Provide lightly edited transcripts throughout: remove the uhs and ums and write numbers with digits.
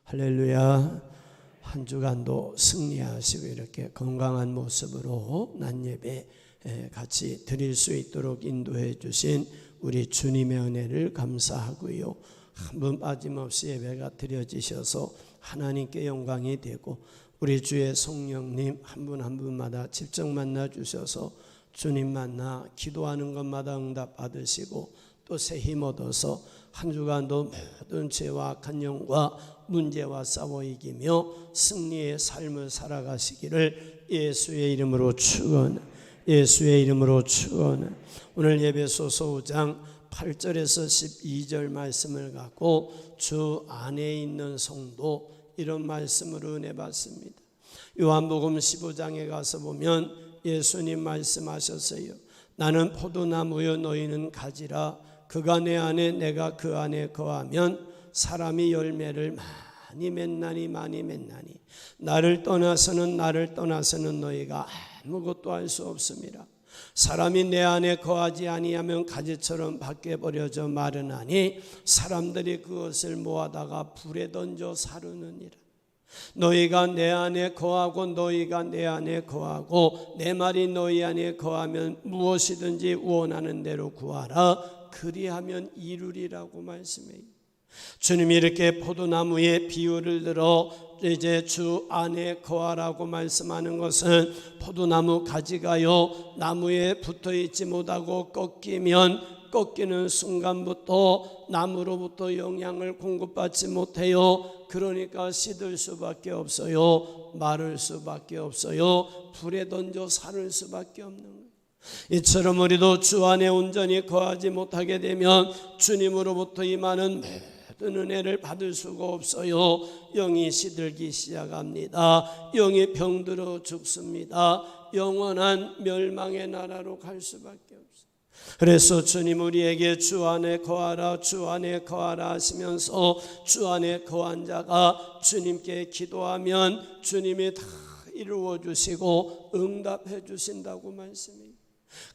할렐루야. 한 주간도 승리하시고 이렇게 건강한 모습으로 낮 예배 같이 드릴 수 있도록 인도해 주신 우리 주님의 은혜를 감사하고요. 한 분 빠짐없이 예배가 드려지셔서 하나님께 영광이 되고 우리 주의 성령님 한 분 한 분마다 직접 만나 주셔서 주님 만나 기도하는 것마다 응답 받으시고 또 새 힘 얻어서 한 주간도 모든 죄와 악한 영과 문제와 싸워 이기며 승리의 삶을 살아가시기를 예수의 이름으로 축원합니다. 예수의 이름으로 축원합니다. 오늘 예배소서 5장 8절에서 12절 말씀을 갖고 주 안에 있는 성도 이런 말씀으로 은혜 받습니다. 요한복음 15장에 가서 보면 예수님 말씀하셨어요. 나는 포도나무여 너희는 가지라. 그가 내 안에 내가 그 안에 거하면 사람이 열매를 많이 맺나니 나를 떠나서는 너희가 아무것도 할 수 없습니다. 사람이 내 안에 거하지 아니하면 가지처럼 밖에 버려져 마르나니 사람들이 그것을 모아다가 불에 던져 사르느니라. 너희가 내 안에 거하고 너희가 내 안에 거하고 내 말이 너희 안에 거하면 무엇이든지 원하는 대로 구하라. 그리하면 이루리라고 말씀해요. 주님이 이렇게 포도나무의 비유를 들어 이제 주 안에 거하라고 말씀하는 것은 포도나무 가지가요 나무에 붙어 있지 못하고 꺾이는 순간부터 나무로부터 영양을 공급받지 못해요. 그러니까 시들 수밖에 없어요. 마를 수밖에 없어요. 불에 던져 사를 수밖에 없는 거예요. 이처럼 우리도 주 안에 온전히 거하지 못하게 되면 주님으로부터 임하는 모든 은혜를 받을 수가 없어요. 영이 시들기 시작합니다. 영이 병들어 죽습니다. 영원한 멸망의 나라로 갈 수밖에 없어요. 그래서 주님 우리에게 주 안에 거하라 주 안에 거하라 하시면서 주 안에 거한 자가 주님께 기도하면 주님이 다 이루어 주시고 응답해 주신다고 말씀해요.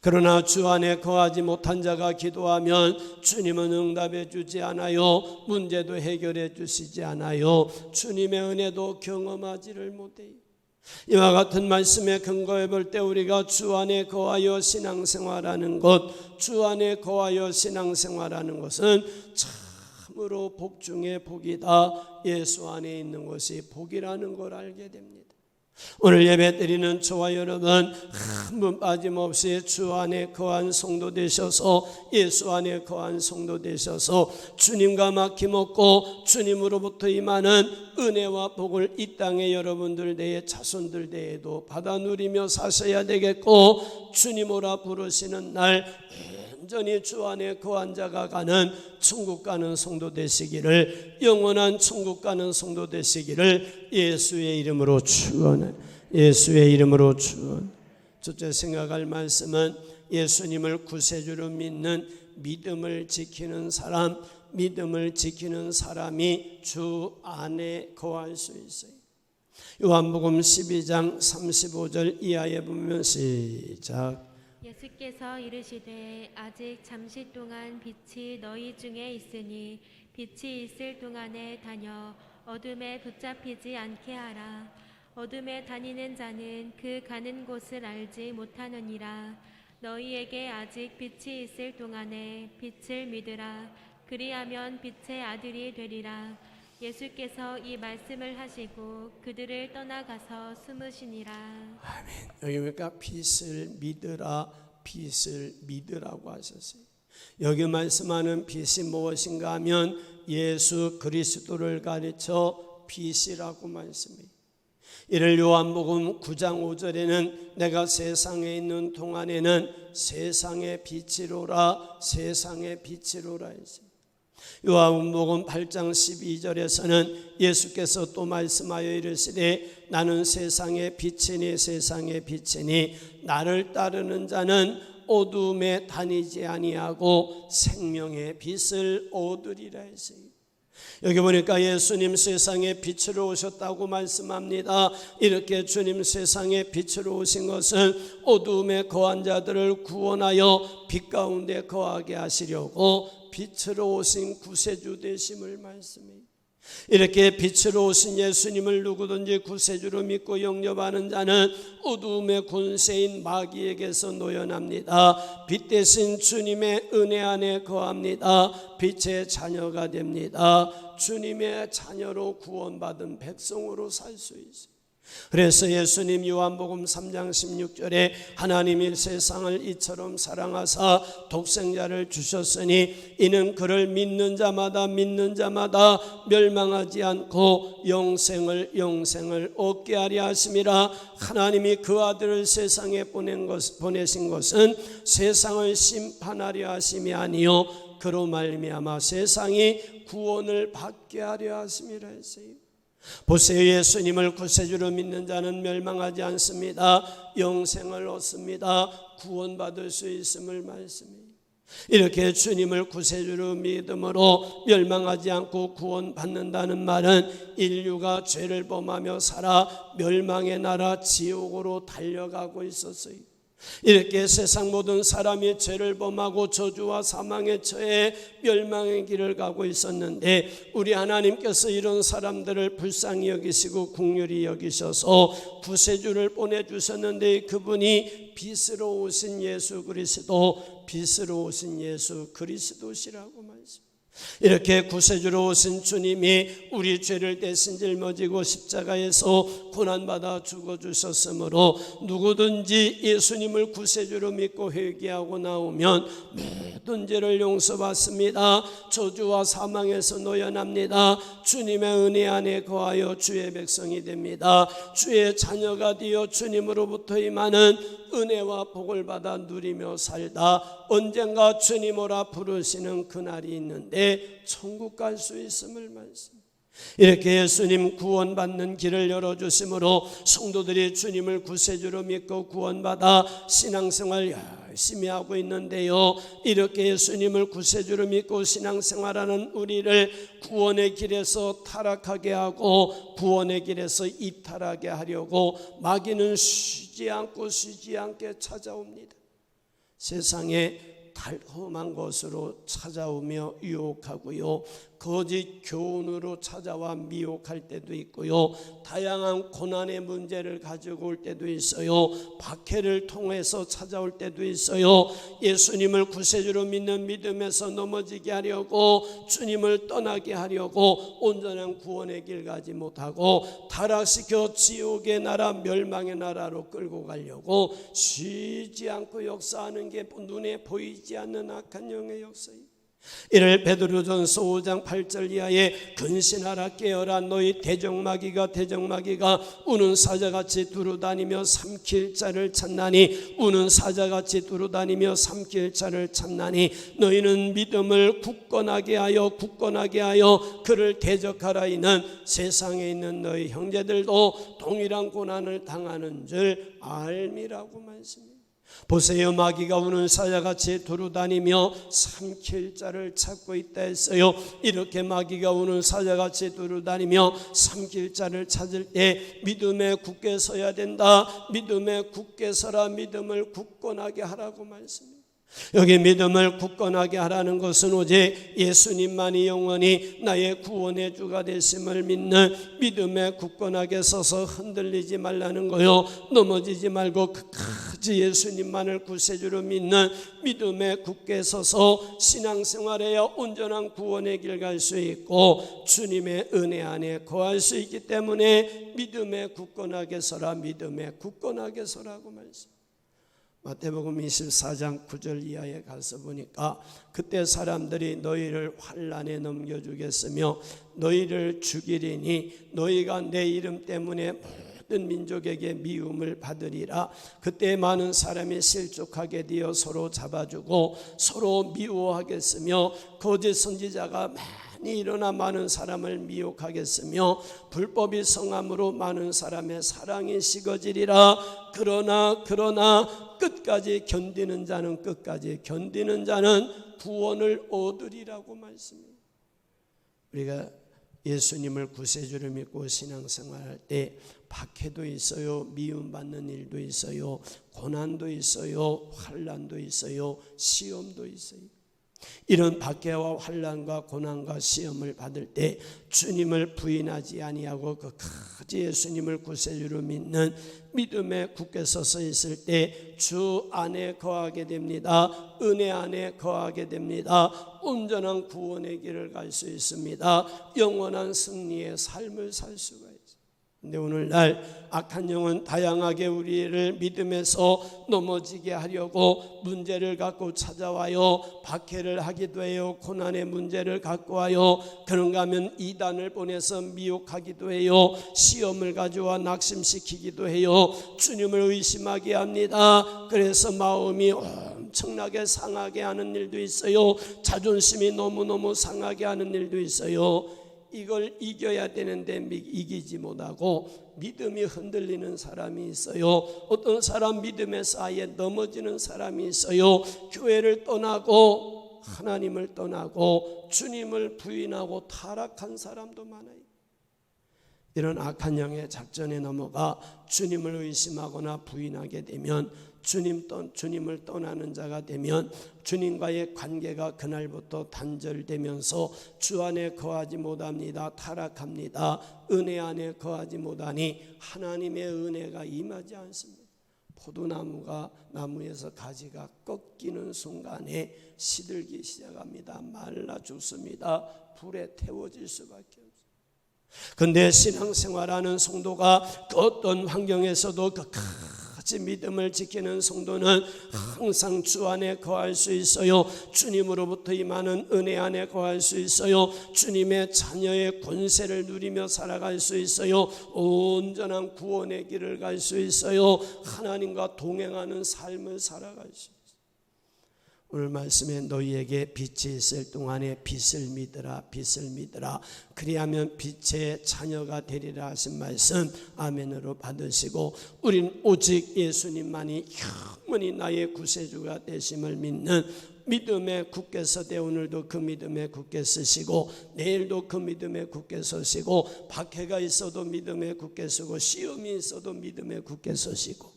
그러나 주 안에 거하지 못한 자가 기도하면 주님은 응답해 주지 않아요. 문제도 해결해 주시지 않아요. 주님의 은혜도 경험하지를 못해요. 이와 같은 말씀에 근거해 볼 때 우리가 주 안에 거하여 신앙생활하는 것, 주 안에 거하여 신앙생활하는 것은 참으로 복 중에 복이다. 예수 안에 있는 것이 복이라는 걸 알게 됩니다. 오늘 예배 드리는 저와 여러분 한 분 빠짐없이 주 안에 거한 성도 되셔서 예수 안에 거한 성도 되셔서 주님과 막힘없고 주님으로부터 임하는 은혜와 복을 이 땅에 여러분들 대에 자손들 대에도 받아 누리며 사셔야 되겠고 주님 오라 부르시는 날 온전히 주 안에 거한 자가 가는 천국 가는 성도 되시기를 영원한 천국 가는 성도 되시기를 예수의 이름으로 축원해. 예수의 이름으로 축원. 첫째 생각할 말씀은 예수님을 구세주로 믿는 믿음을 지키는 사람이 주 안에 거할 수 있어요. 요한복음 12장 35절 이하에 보면 시작. 예수께서 이르시되 아직 잠시 동안 빛이 너희 중에 있으니 빛이 있을 동안에 다녀 어둠에 붙잡히지 않게 하라. 어둠에 다니는 자는 그 가는 곳을 알지 못하느니라. 너희에게 아직 빛이 있을 동안에 빛을 믿으라. 그리하면 빛의 아들이 되리라. 예수께서 이 말씀을 하시고 그들을 떠나가서 숨으시니라. 아멘. 여기 보니까 빛을 믿으라고 하셨어요. 여기 말씀하는 빛이 무엇인가 하면 예수 그리스도를 가르쳐 빛이라고 말씀해요. 이를 요한복음 9장 5절에는 내가 세상에 있는 동안에는 세상의 빛이로라 했습니다. 요한복음 8장 12절에서는 예수께서 또 말씀하여 이르시되 나는 세상의 빛이니 나를 따르는 자는 어둠에 다니지 아니하고 생명의 빛을 얻으리라 했어요. 여기 보니까 예수님 세상에 빛으로 오셨다고 말씀합니다. 이렇게 주님 세상에 빛으로 오신 것은 어둠에 거한 자들을 구원하여 빛 가운데 거하게 하시려고 빛으로 오신 구세주 되심을 말씀해요. 이렇게 빛으로 오신 예수님을 누구든지 구세주로 믿고 영접하는 자는 어두움의 권세인 마귀에게서 노연합니다. 빛 대신 주님의 은혜 안에 거합니다. 빛의 자녀가 됩니다. 주님의 자녀로 구원받은 백성으로 살 수 있어요. 그래서 예수님 요한복음 3장 16절에 하나님이 세상을 이처럼 사랑하사 독생자를 주셨으니 이는 그를 믿는 자마다 멸망하지 않고 영생을 얻게 하려 하심이라. 하나님이 그 아들을 세상에 보내신 것은 세상을 심판하려 하심이 아니요 그로 말미암아 세상이 구원을 받게 하려 하심이라 했어요. 보세요. 예수님을 구세주로 믿는 자는 멸망하지 않습니다. 영생을 얻습니다. 구원받을 수 있음을 말씀해요. 이렇게 주님을 구세주로 믿음으로 멸망하지 않고 구원받는다는 말은 인류가 죄를 범하며 살아 멸망의 나라 지옥으로 달려가고 있었어요. 이렇게 세상 모든 사람이 죄를 범하고 저주와 사망에 처해 멸망의 길을 가고 있었는데 우리 하나님께서 이런 사람들을 불쌍히 여기시고 긍휼히 여기셔서 구세주를 보내주셨는데 그분이 빛으로 오신 예수 그리스도시라고 말씀. 이렇게 구세주로 오신 주님이 우리 죄를 대신 짊어지고 십자가에서 고난받아 죽어주셨으므로 누구든지 예수님을 구세주로 믿고 회개하고 나오면 모든 죄를 용서받습니다. 저주와 사망에서 노연합니다. 주님의 은혜 안에 거하여 주의 백성이 됩니다. 주의 자녀가 되어 주님으로부터 임하는 은혜와 복을 받아 누리며 살다 언젠가 주님 오라 부르시는 그날이 있는데 천국 갈 수 있음을 말씀. 이렇게 예수님 구원받는 길을 열어주심으로 성도들이 주님을 구세주로 믿고 구원받아 신앙생활 열심히 하고 있는데요, 이렇게 예수님을 구세주로 믿고 신앙생활하는 우리를 구원의 길에서 타락하게 하고 구원의 길에서 이탈하게 하려고 마귀는 쉬지 않게 찾아옵니다. 세상에 달콤한 것으로 찾아오며 유혹하고요, 거짓 교훈으로 찾아와 미혹할 때도 있고요, 다양한 고난의 문제를 가지고 올 때도 있어요. 박해를 통해서 찾아올 때도 있어요. 예수님을 구세주로 믿는 믿음에서 넘어지게 하려고, 주님을 떠나게 하려고 온전한 구원의 길 가지 못하고 타락시켜 지옥의 나라 멸망의 나라로 끌고 가려고 쉬지 않고 역사하는 게 눈에 보이지 않는 악한 영의 역사입니다. 이를 베드로전서 5장 8절 이하에 근신하라 깨어라 너희 대적마귀가 우는 사자같이 두루다니며 삼킬 자를 찾나니 우는 사자같이 두루다니며 삼킬 자를 찾나니 너희는 믿음을 굳건하게 하여 그를 대적하라. 이는 세상에 있는 너희 형제들도 동일한 고난을 당하는 줄 알미라고 말씀합니다. 보세요, 마귀가 우는 사자같이 두루다니며 삼킬 자를 찾고 있다 했어요. 이렇게 마귀가 우는 사자같이 두루다니며 삼킬 자를 찾을 때 믿음에 굳게 서야 된다. 믿음에 굳게 서라. 믿음을 굳건하게 하라고 말씀합니다. 여기 믿음을 굳건하게 하라는 것은 오직 예수님만이 영원히 나의 구원의 주가 되심을 믿는 믿음에 굳건하게 서서 흔들리지 말라는 거요, 넘어지지 말고 끝까지 예수님만을 구세주로 믿는 믿음에 굳게 서서 신앙생활에 온전한 구원의 길 갈 수 있고 주님의 은혜 안에 거할 수 있기 때문에 믿음에 굳건하게 서라. 믿음에 굳건하게 서라고 말씀. 마태복음 24장 9절 이하에 가서 보니까 그때 사람들이 너희를 환난에 넘겨주겠으며 너희를 죽이리니 너희가 내 이름 때문에 모든 민족에게 미움을 받으리라. 그때 많은 사람이 실족하게 되어 서로 잡아주고 서로 미워하겠으며 거짓 선지자가 많이 일어나 많은 사람을 미혹하겠으며 불법이 성함으로 많은 사람의 사랑이 식어지리라. 그러나 끝까지 견디는 자는 구원을 얻으리라고 말씀해요. 우리가 예수님을 구세주를 믿고 신앙생활할 때 박해도 있어요, 미움받는 일도 있어요, 고난도 있어요, 환난도 있어요, 시험도 있어요. 이런 박해와 환난과 고난과 시험을 받을 때 주님을 부인하지 아니하고 끝까지 예수님을 구세주로 믿는 믿음에 굳게 서서 있을 때 주 안에 거하게 됩니다. 은혜 안에 거하게 됩니다. 온전한 구원의 길을 갈 수 있습니다. 영원한 승리의 삶을 살 수가 있습니다. 근데 오늘날 악한 영은 다양하게 우리를 믿음에서 넘어지게 하려고 문제를 갖고 찾아와요. 박해를 하기도 해요. 고난의 문제를 갖고 와요. 그런가 하면 이단을 보내서 미혹하기도 해요. 시험을 가져와 낙심시키기도 해요. 주님을 의심하게 합니다. 그래서 마음이 엄청나게 상하게 하는 일도 있어요. 자존심이 너무너무 상하게 하는 일도 있어요. 이걸 이겨야 되는데 이기지 못하고 믿음이 흔들리는 사람이 있어요. 어떤 사람 믿음에서 아예 넘어지는 사람이 있어요. 교회를 떠나고 하나님을 떠나고 주님을 부인하고 타락한 사람도 많아요. 이런 악한 영의 작전에 넘어가 주님을 의심하거나 부인하게 되면 주님을 떠나는 자가 되면 주님과의 관계가 그날부터 단절되면서 주 안에 거하지 못합니다. 타락합니다. 은혜 안에 거하지 못하니 하나님의 은혜가 임하지 않습니다. 포도나무가 나무에서 가지가 꺾이는 순간에 시들기 시작합니다. 말라 죽습니다. 불에 태워질 수밖에 없습니다. 그런데 신앙생활하는 성도가 그 어떤 환경에서도 끝까지 믿음을 지키는 성도는 항상 주 안에 거할 수 있어요. 주님으로부터 임하는 은혜 안에 거할 수 있어요. 주님의 자녀의 권세를 누리며 살아갈 수 있어요. 온전한 구원의 길을 갈 수 있어요. 하나님과 동행하는 삶을 살아갈 수 있어요. 오늘 말씀에 너희에게 빛이 있을 동안에 빛을 믿으라, 빛을 믿으라. 그리하면 빛의 자녀가 되리라 하신 말씀 아멘으로 받으시고, 우린 오직 예수님만이 영원히 나의 구세주가 되심을 믿는 믿음에 굳게 서되 오늘도 그 믿음에 굳게 서시고 내일도 그 믿음에 굳게 서시고 박해가 있어도 믿음에 굳게 서고 시험이 있어도 믿음에 굳게 서시고,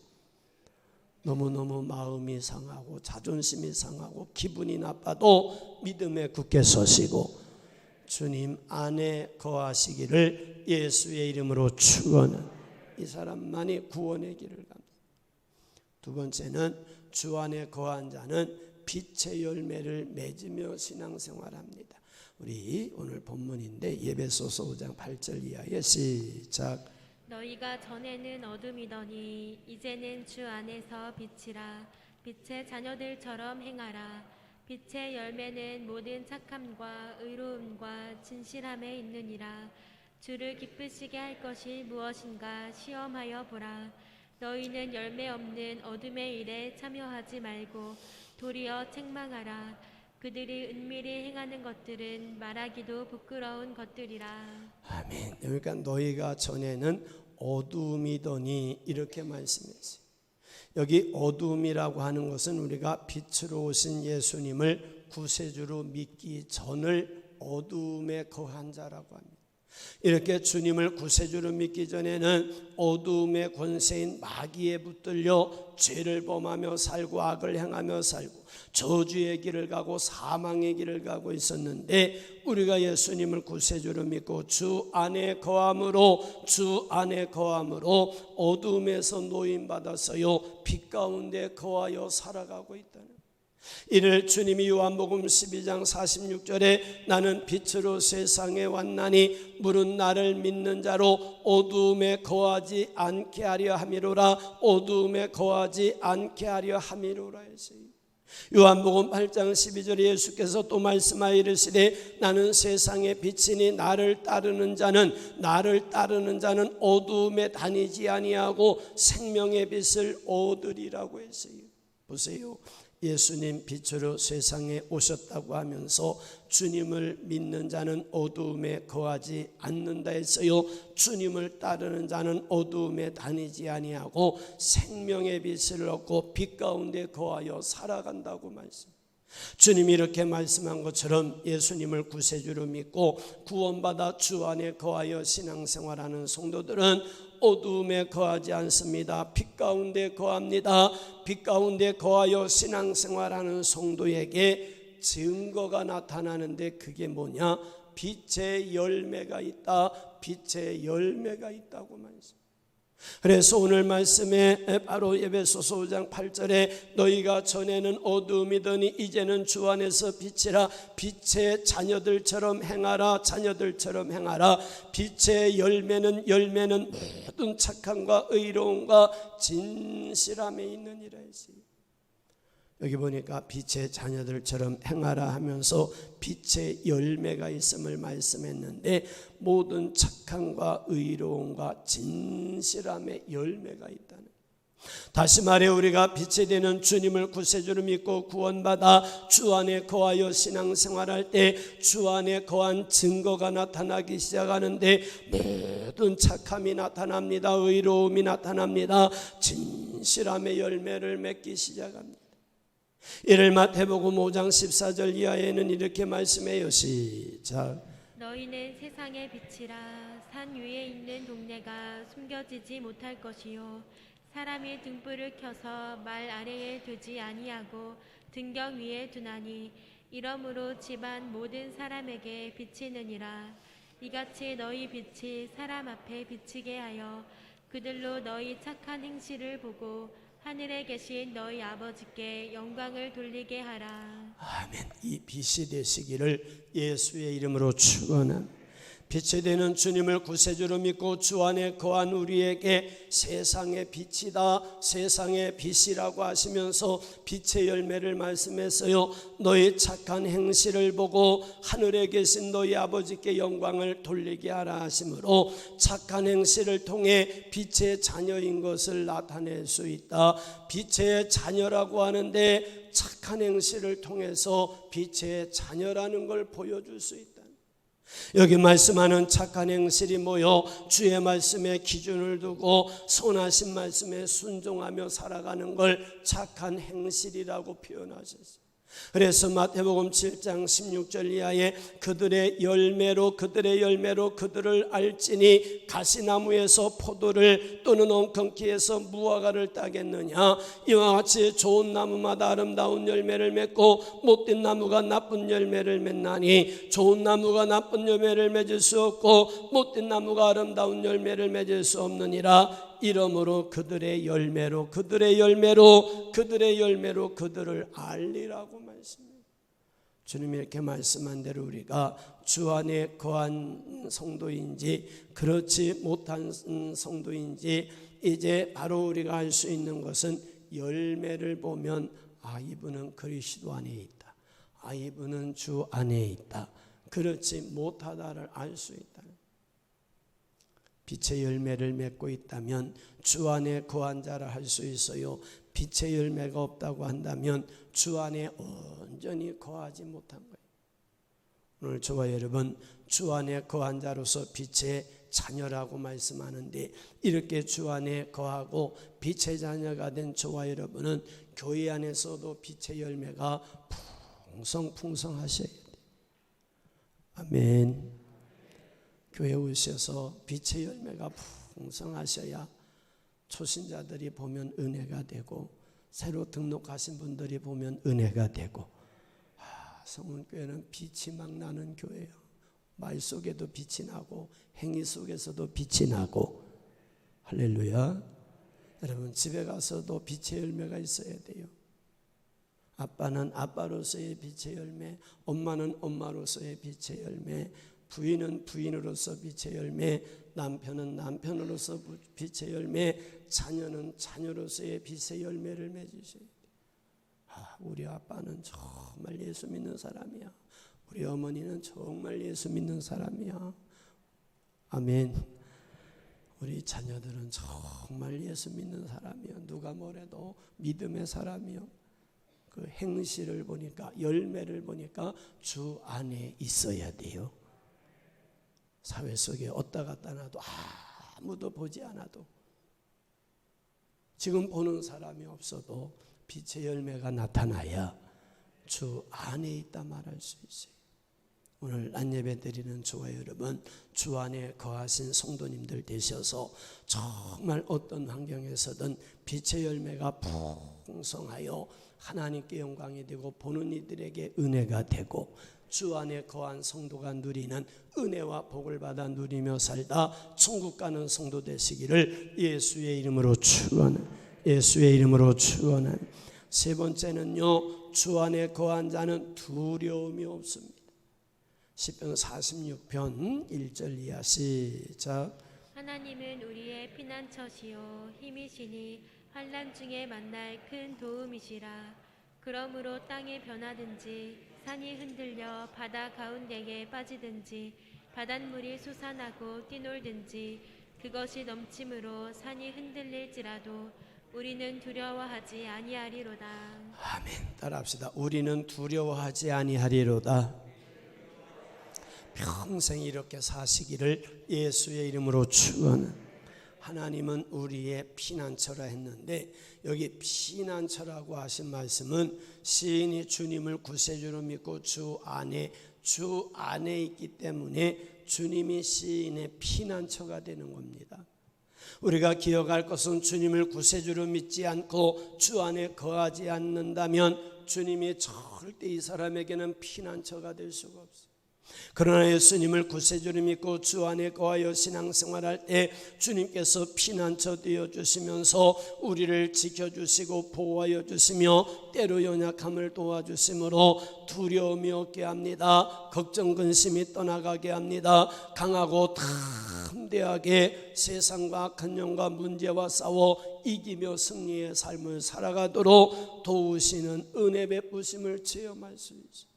너무너무 마음이 상하고 자존심이 상하고 기분이 나빠도 믿음에 굳게 서시고 주님 안에 거하시기를 예수의 이름으로 축원하는 이 사람만이 구원의 길을 갑니다. 두 번째는 주 안에 거한 자는 빛의 열매를 맺으며 신앙생활합니다. 우리 오늘 본문인데 에베소서 5장 8절 이하에 시작. 너희가 전에는 어둠이더니 이제는 주 안에서 빛이라. 빛의 자녀들처럼 행하라. 빛의 열매는 모든 착함과 의로움과 진실함에 있느니라. 주를 기쁘시게 할 것이 무엇인가 시험하여 보라. 너희는 열매 없는 어둠의 일에 참여하지 말고 도리어 책망하라. 그들이 은밀히 행하는 것들은 말하기도 부끄러운 것들이라. 아멘. 그러니까 너희가 전에는 어둠이더니 이렇게 말씀했어요. 여기 어둠이라고 하는 것은 우리가 빛으로 오신 예수님을 구세주로 믿기 전을 어둠에 거한 자라고 합니다. 이렇게 주님을 구세주로 믿기 전에는 어둠의 권세인 마귀에 붙들려 죄를 범하며 살고 악을 행하며 살고 저주의 길을 가고 사망의 길을 가고 있었는데, 우리가 예수님을 구세주로 믿고 주 안에 거함으로 어둠에서 노임받아서요 빛 가운데 거하여 살아가고 있다는, 이를 주님이 요한복음 12장 46절에 나는 빛으로 세상에 왔나니 물은 나를 믿는 자로 어두움에 거하지 않게 하려 함이로라. 어두움에 거하지 않게 하려 함이로라 했어요. 요한복음 8장 12절에 예수께서 또 말씀하여 이르시되 나는 세상의 빛이니 나를 따르는 자는 어두움에 다니지 아니하고 생명의 빛을 얻으리라고 했어요. 보세요. 예수님 빛으로 세상에 오셨다고 하면서 주님을 믿는 자는 어두움에 거하지 않는다 했어요. 주님을 따르는 자는 어두움에 다니지 아니하고 생명의 빛을 얻고 빛 가운데 거하여 살아간다고 말씀. 주님이 이렇게 말씀한 것처럼 예수님을 구세주로 믿고 구원받아 주 안에 거하여 신앙생활하는 성도들은 어두움에 거하지 않습니다. 빛 가운데 거합니다. 빛 가운데 거하여 신앙생활하는 성도에게 증거가 나타나는데 그게 뭐냐? 빛의 열매가 있다. 빛의 열매가 있다고 말씀. 그래서 오늘 말씀에 바로 에베소서 5장 8절에 너희가 전에는 어두움이더니 이제는 주 안에서 빛이라. 빛의 자녀들처럼 행하라. 자녀들처럼 행하라. 빛의 열매는 모든 착함과 의로움과 진실함에 있느니라 했어요. 여기 보니까 빛의 자녀들처럼 행하라 하면서 빛의 열매가 있음을 말씀했는데 모든 착함과 의로움과 진실함의 열매가 있다는. 다시 말해 우리가 빛이 되는 주님을 구세주로 믿고 구원받아 주 안에 거하여 신앙생활할 때 주 안에 거한 증거가 나타나기 시작하는데 모든 착함이 나타납니다. 의로움이 나타납니다. 진실함의 열매를 맺기 시작합니다. 이를 마태복음 5장 14절 이하에는 이렇게 말씀해요. 시작. 너희는 세상의 빛이라. 산 위에 있는 동네가 숨겨지지 못할 것이요 사람이 등불을 켜서 말 아래에 두지 아니하고 등경 위에 두나니 이러므로 집안 모든 사람에게 비치느니라. 이같이 너희 빛이 사람 앞에 비치게 하여 그들로 너희 착한 행실을 보고 하늘에 계신 너희 아버지께 영광을 돌리게 하라. 아멘. 이 빛이 되시기를 예수의 이름으로 축원합니다. 빛이 되는 주님을 구세주로 믿고 주 안에 거한 우리에게 세상의 빛이다, 세상의 빛이라고 하시면서 빛의 열매를 말씀했어요. 너희 착한 행실을 보고 하늘에 계신 너희 아버지께 영광을 돌리게 하라 하시므로 착한 행실을 통해 빛의 자녀인 것을 나타낼 수 있다. 빛의 자녀라고 하는데 착한 행실을 통해서 빛의 자녀라는 걸 보여줄 수 있다. 여기 말씀하는 착한 행실이 뭐요? 주의 말씀에 기준을 두고 선하신 말씀에 순종하며 살아가는 걸 착한 행실이라고 표현하셨어요. 그래서 마태복음 7장 16절 이하에 그들의 열매로 그들을 알지니 가시나무에서 포도를 또는 엉겅퀴에서 무화과를 따겠느냐. 이와 같이 좋은 나무마다 아름다운 열매를 맺고 못된 나무가 나쁜 열매를 맺나니 좋은 나무가 나쁜 열매를 맺을 수 없고 못된 나무가 아름다운 열매를 맺을 수 없느니라. 이러므로 그들의 열매로 그들을 알리라고 말씀해요. 주님이 이렇게 말씀한 대로 우리가 주 안에 거한 성도인지 그렇지 못한 성도인지 이제 바로 우리가 알 수 있는 것은 열매를 보면 이분은 그리스도 안에 있다, 이분은 주 안에 있다, 그렇지 못하다를 알 수 있다. 빛의 열매를 맺고 있다면 주 안에 거한 자라 할 수 있어요. 빛의 열매가 없다고 한다면 주 안에 온전히 거하지 못한 거예요. 오늘 저와 여러분 주 안에 거한 자로서 빛의 자녀라고 말씀하는데 이렇게 주 안에 거하고 빛의 자녀가 된 저와 여러분은 교회 안에서도 빛의 열매가 풍성하셔야 돼요. 아멘. 교회 오셔서 빛의 열매가 풍성하셔야 초신자들이 보면 은혜가 되고 새로 등록하신 분들이 보면 은혜가 되고 성은교회는 빛이 막 나는 교회예요. 말 속에도 빛이 나고 행위 속에서도 빛이 나고 할렐루야. 여러분 집에 가서도 빛의 열매가 있어야 돼요. 아빠는 아빠로서의 빛의 열매, 엄마는 엄마로서의 빛의 열매, 부인은 부인으로서 빛의 열매, 남편은 남편으로서 빛의 열매, 자녀는 자녀로서의 빛의 열매를 맺으셔야 돼요. 우리 아빠는 정말 예수 믿는 사람이야. 우리 어머니는 정말 예수 믿는 사람이야. 아멘. 우리 자녀들은 정말 예수 믿는 사람이야. 누가 뭐래도 믿음의 사람이요. 그 행실을 보니까 열매를 보니까 주 안에 있어야 돼요. 사회 속에 왔다 갔다 놔도 아무도 보지 않아도 지금 보는 사람이 없어도 빛의 열매가 나타나야 주 안에 있다 말할 수 있어요. 오늘 낮예배 드리는 저와 여러분 주 안에 거하신 성도님들 되셔서 정말 어떤 환경에서든 빛의 열매가 풍성하여 하나님께 영광이 되고 보는 이들에게 은혜가 되고 주 안에 거한 성도가 누리는 은혜와 복을 받아 누리며 살다 천국 가는 성도 되시기를 예수의 이름으로 축원합니다. 예수의 이름으로 축원합니다. 세 번째는요, 주 안에 거한 자는 두려움이 없습니다. 시편 46편 1절 이하 시작. 하나님은 우리의 피난처시요 힘이시니 환난 중에 만날 큰 도움이시라. 그러므로 땅이 변하든지 산이 흔들려 바다 가운데에 빠지든지 바닷물이 솟아나고 뛰놀든지 그것이 넘침으로 산이 흔들릴지라도 우리는 두려워하지 아니하리로다. 아멘. 따라합시다. 우리는 두려워하지 아니하리로다. 평생 이렇게 사시기를 예수의 이름으로 축원합니다. 하나님은 우리의 피난처라 했는데 여기 피난처라고 하신 말씀은 시인이 주님을 구세주로 믿고 주 안에 있기 때문에 주님이 시인의 피난처가 되는 겁니다. 우리가 기억할 것은 주님을 구세주로 믿지 않고 주 안에 거하지 않는다면 주님이 절대 이 사람에게는 피난처가 될 수가 없어요. 그러나 예수님을 구세주로 믿고 주 안에 거하여 신앙생활할 때 주님께서 피난처 되어 주시면서 우리를 지켜주시고 보호하여 주시며 때로 연약함을 도와주심으로 두려움이 없게 합니다. 걱정 근심이 떠나가게 합니다. 강하고 담대하게 세상과 악한 영과 문제와 싸워 이기며 승리의 삶을 살아가도록 도우시는 은혜 베푸심을 체험할 수 있습니다.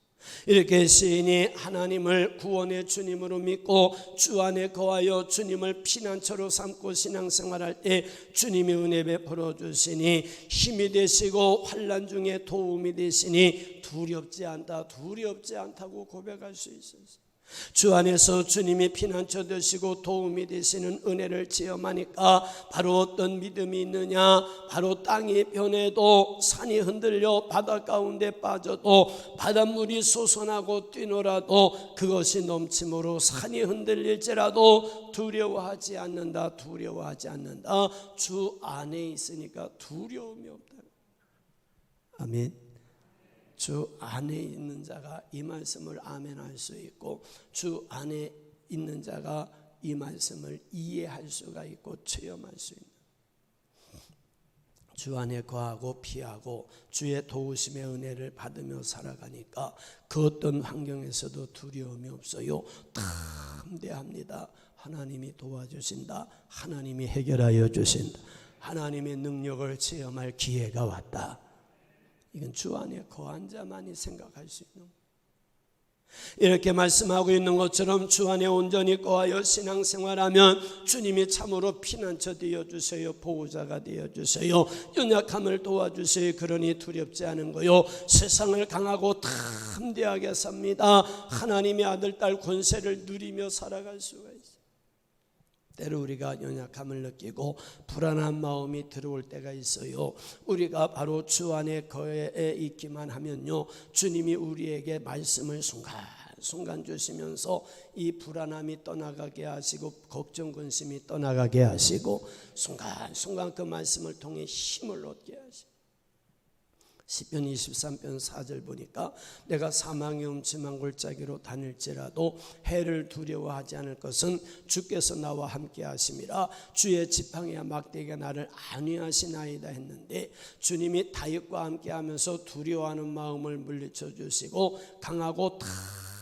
이렇게 시인이 하나님을 구원의 주님으로 믿고 주 안에 거하여 주님을 피난처로 삼고 신앙생활할 때 주님이 은혜 베풀어 주시니 힘이 되시고 환난 중에 도움이 되시니 두렵지 않다고 고백할 수 있어요. 주 안에서 주님이 피난처 되시고 도움이 되시는 은혜를 체험하니까 바로 어떤 믿음이 있느냐, 바로 땅이 변해도 산이 흔들려 바다 가운데 빠져도 바닷물이 솟아나고 뛰놀아도 그것이 넘침으로 산이 흔들릴지라도 두려워하지 않는다. 주 안에 있으니까 두려움이 없다. 아멘. 주 안에 있는 자가 이 말씀을 아멘할 수 있고 주 안에 있는 자가 이 말씀을 이해할 수가 있고 체험할 수 있는, 주 안에 거하고 피하고 주의 도우심의 은혜를 받으며 살아가니까 그 어떤 환경에서도 두려움이 없어요. 담대합니다. 하나님이 도와주신다. 하나님이 해결하여 주신다. 하나님의 능력을 체험할 기회가 왔다. 이건 주 안에 거한 자만이 생각할 수 있는 거예요. 이렇게 말씀하고 있는 것처럼 주 안에 온전히 거하여 신앙생활하면 주님이 참으로 피난처 되어주세요. 보호자가 되어주세요. 연약함을 도와주세요. 그러니 두렵지 않은 거요. 세상을 강하고 담대하게 삽니다. 하나님의 아들 딸 권세를 누리며 살아갈 수가 있어요. 때로 우리가 연약함을 느끼고 불안한 마음이 들어올 때가 있어요. 우리가 바로 주 안에 거해 있기만 하면요, 주님이 우리에게 말씀을 순간 주시면서 이 불안함이 떠나가게 하시고 걱정 근심이 떠나가게 하시고 순간 그 말씀을 통해 힘을 얻게 하시고, 시편 23편 4절 보니까 내가 사망의 음침한 골짜기로 다닐지라도 해를 두려워하지 않을 것은 주께서 나와 함께 하심이라. 주의 지팡이와 막대기가 나를 안위하시나이다 했는데 주님이 다윗과 함께 하면서 두려워하는 마음을 물리쳐 주시고 강하고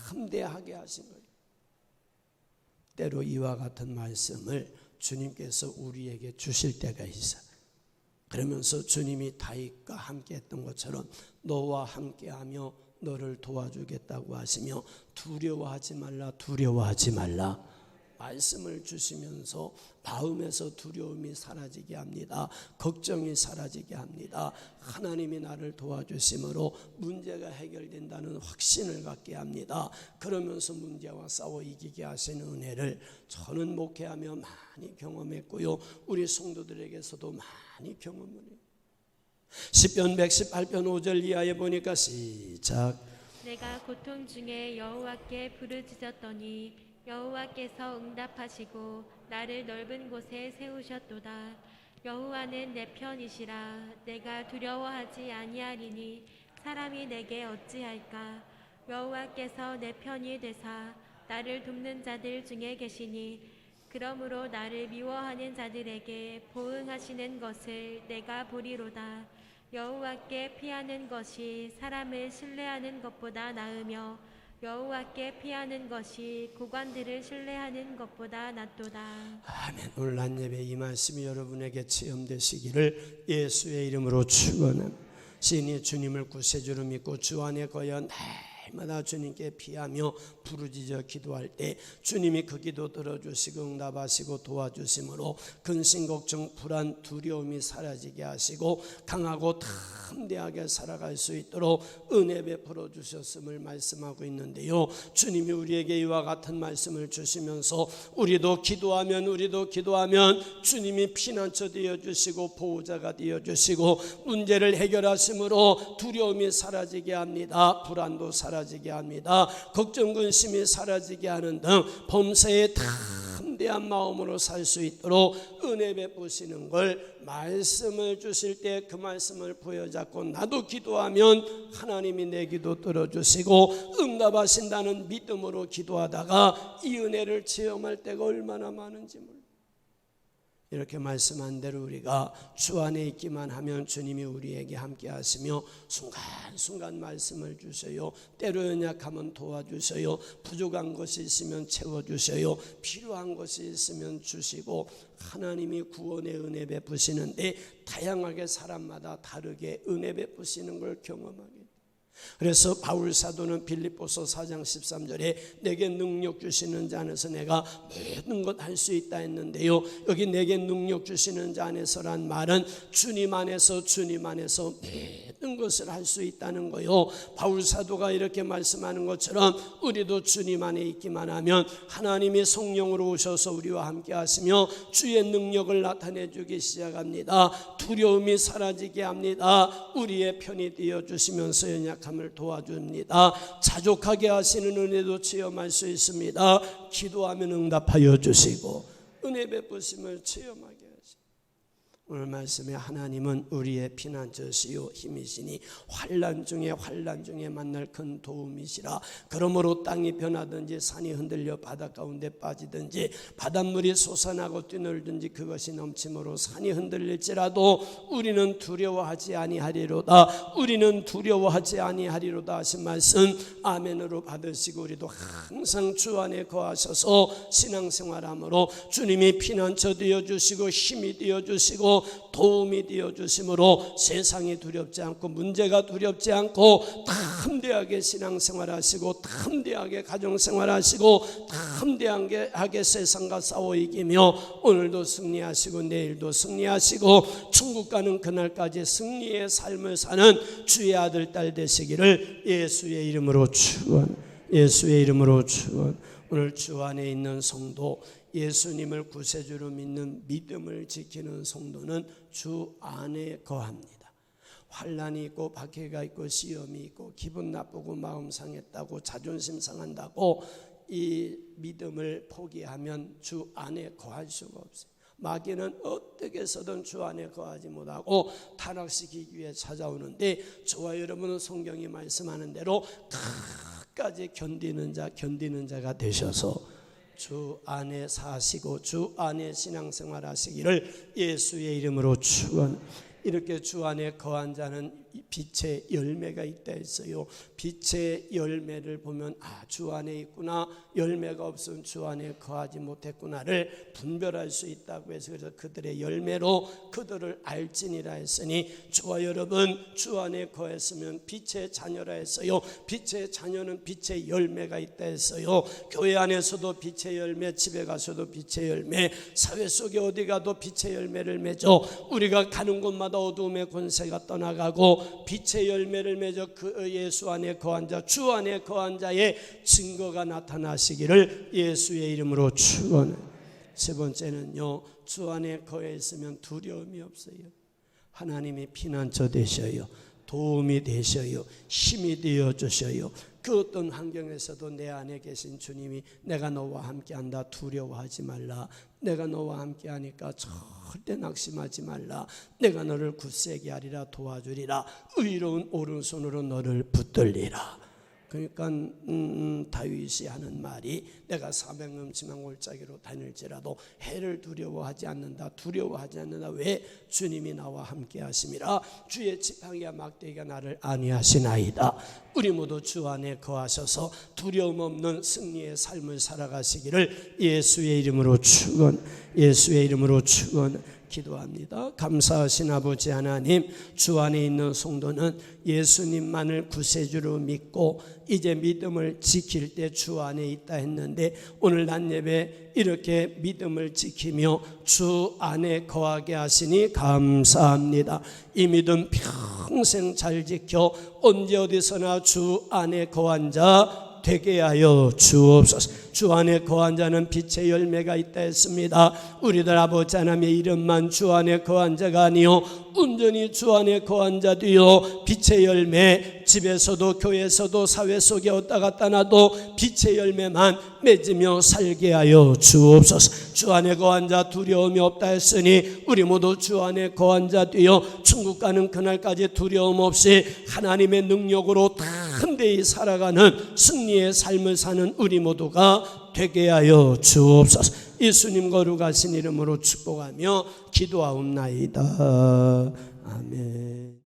담대하게 하신 거예요. 때로 이와 같은 말씀을 주님께서 우리에게 주실 때가 있어요. 그러면서 주님이 다윗과 함께 했던 것처럼 너와 함께하며 너를 도와주겠다고 하시며 두려워하지 말라 말씀을 주시면서 마음에서 두려움이 사라지게 합니다. 걱정이 사라지게 합니다. 하나님이 나를 도와주심으로 문제가 해결된다는 확신을 갖게 합니다. 그러면서 문제와 싸워 이기게 하시는 은혜를 저는 목회하며 많이 경험했고요, 우리 성도들에게서도 많이 경험을 해요. 시편 118편 5절 이하에 보니까 시작. 내가 고통 중에 여호와께 부르짖었더니 여호와께서 응답하시고 나를 넓은 곳에 세우셨도다. 여호와는 내 편이시라. 내가 두려워하지 아니하리니 사람이 내게 어찌할까. 여호와께서 내 편이 되사 나를 돕는 자들 중에 계시니 그러므로 나를 미워하는 자들에게 보응하시는 것을 내가 보리로다. 여호와께 피하는 것이 사람을 신뢰하는 것보다 나으며 여호와께 피하는 것이 고관들을 신뢰하는 것보다 낫도다. 아멘. 오늘 낮 예배 이 말씀이 여러분에게 체험되시기를 예수의 이름으로 축원합니다. 시인이 주님을 구세주로 믿고 주 안에 거여 날마다 주님께 피하며 부르짖어 기도할 때 주님이 그 기도 들어주시고 응답하시고 도와주심으로 근심 걱정 불안 두려움이 사라지게 하시고 강하고 담대하게 살아갈 수 있도록 은혜 베풀어 주셨음을 말씀하고 있는데요, 주님이 우리에게 이와 같은 말씀을 주시면서 우리도 기도하면 주님이 피난처 되어주시고 보호자가 되어주시고 문제를 해결하심으로 두려움이 사라지게 합니다. 불안도 사라지게 합니다. 걱정 근심이 사라지게 하는 등 범사에 담대한 마음으로 살 수 있도록 은혜 베푸시는 걸 말씀을 주실 때 그 말씀을 부여잡고 나도 기도하면 하나님이 내 기도 들어주시고 응답하신다는 믿음으로 기도하다가 이 은혜를 체험할 때가 얼마나 많은지 몰라요. 이렇게 말씀한 대로 우리가 주 안에 있기만 하면 주님이 우리에게 함께 하시며 순간순간 말씀을 주셔요. 때로 연약하면 도와주셔요. 부족한 것이 있으면 채워주셔요. 필요한 것이 있으면 주시고 하나님이 구원의 은혜 베푸시는데 다양하게 사람마다 다르게 은혜 베푸시는 걸 경험하게. 그래서 바울 사도는 빌립보서 4장 13절에 내게 능력 주시는 자 안에서 내가 모든 것 할 수 있다 했는데요, 여기 내게 능력 주시는 자 안에서란 말은 주님 안에서 모든 것을 할 수 있다는 거요. 바울 사도가 이렇게 말씀하는 것처럼 우리도 주님 안에 있기만 하면 하나님이 성령으로 오셔서 우리와 함께 하시며 주의 능력을 나타내 주기 시작합니다. 두려움이 사라지게 합니다. 우리의 편이 되어 주시면서 연약함을 도와줍니다. 자족하게 하시는 은혜도 체험할 수 있습니다. 기도하면 응답하여 주시고 은혜 베푸심을 체험하게 하시고, 오늘 말씀에 하나님은 우리의 피난처시요 힘이시니 환난 중에 만날 큰 도움이시라. 그러므로 땅이 변하든지 산이 흔들려 바다 가운데 빠지든지 바닷물이 솟아나고 뛰놀든지 그것이 넘침으로 산이 흔들릴지라도 우리는 두려워하지 아니하리로다. 하신 말씀 아멘으로 받으시고 우리도 항상 주 안에 거하셔서 신앙생활함으로 주님이 피난처 되어주시고 힘이 되어주시고 도움이 되어주심으로 세상이 두렵지 않고 문제가 두렵지 않고 담대하게 신앙생활하시고 담대하게 가정생활하시고 담대하게 세상과 싸워 이기며 오늘도 승리하시고 내일도 승리하시고 천국 가는 그날까지 승리의 삶을 사는 주의 아들 딸 되시기를 예수의 이름으로 축원. 오늘 주 안에 있는 성도, 예수님을 구세주로 믿는 믿음을 지키는 성도는 주 안에 거합니다. 환난이 있고 박해가 있고 시험이 있고 기분 나쁘고 마음 상했다고 자존심 상한다고 이 믿음을 포기하면 주 안에 거할 수가 없어요. 마귀는 어떻게 해서든 주 안에 거하지 못하고 타락시키기 위해 찾아오는데 저와 여러분은 성경이 말씀하는 대로 끝까지 견디는 자가 되셔서 주 안에 사시고 주 안에 신앙생활 하시기를 예수의 이름으로 축원. 이렇게 주 안에 거한 자는 빛의 열매가 있다 했어요. 빛의 열매를 보면 주 안에 있구나, 열매가 없으면 주 안에 거하지 못했구나를 분별할 수 있다고 해서 그래서 그들의 열매로 그들을 알지니라 했으니 저와 여러분 주 안에 거했으면 빛의 자녀라 했어요. 빛의 자녀는 빛의 열매가 있다 했어요. 교회 안에서도 빛의 열매, 집에 가서도 빛의 열매, 사회 속에 어디 가도 빛의 열매를 맺어 우리가 가는 곳마다 어두움의 권세가 떠나가고 빛의 열매를 맺어 그 예수 안에 거한 자, 주 안에 거한 자의 증거가 나타나시기를 예수의 이름으로 축원해. 세 번째는요, 주 안에 거해 있으면 두려움이 없어요. 하나님이 피난처 되셔요. 도움이 되셔요. 힘이 되어 주셔요. 그 어떤 환경에서도 내 안에 계신 주님이 내가 너와 함께한다, 두려워하지 말라, 내가 너와 함께하니까 절대 낙심하지 말라, 내가 너를 굳세게 하리라, 도와주리라, 의로운 오른손으로 너를 붙들리라. 그러니까 다윗이 하는 말이 내가 사명음침한 골짜기로 다닐지라도 해를 두려워하지 않는다, 두려워하지 않는다. 왜? 주님이 나와 함께 하심이라. 주의 지팡이와 막대기가 나를 안위하시나이다. 우리 모두 주 안에 거하셔서 두려움 없는 승리의 삶을 살아가시기를 예수의 이름으로 축원 기도합니다. 감사하신 아버지 하나님, 주 안에 있는 성도는 예수님만을 구세주로 믿고 이제 믿음을 지킬 때 주 안에 있다 했는데, 오늘 낮 예배 이렇게 믿음을 지키며 주 안에 거하게 하시니 감사합니다. 이 믿음 평생 잘 지켜 언제 어디서나 주 안에 거한 자 되게 하여 주옵소서. 주 안에 거한 자는 빛의 열매가 있다 했습니다. 우리들 아버지 하나님의 이름만 주 안에 거한 자가 아니요 온전히 주 안에 거한 자 되어 빛의 열매, 집에서도 교회에서도 사회 속에 왔다 갔다 나도 빛의 열매만 맺으며 살게 하여 주옵소서. 주 안에 거한 자 두려움이 없다 했으니 우리 모두 주 안에 거한 자 되어 천국 가는 그날까지 두려움 없이 하나님의 능력으로 담대히 살아가는 승리의 삶을 사는 우리 모두가 되게 하여 주옵소서. 예수님 거룩하신 이름으로 축복하며 기도하옵나이다. 아멘.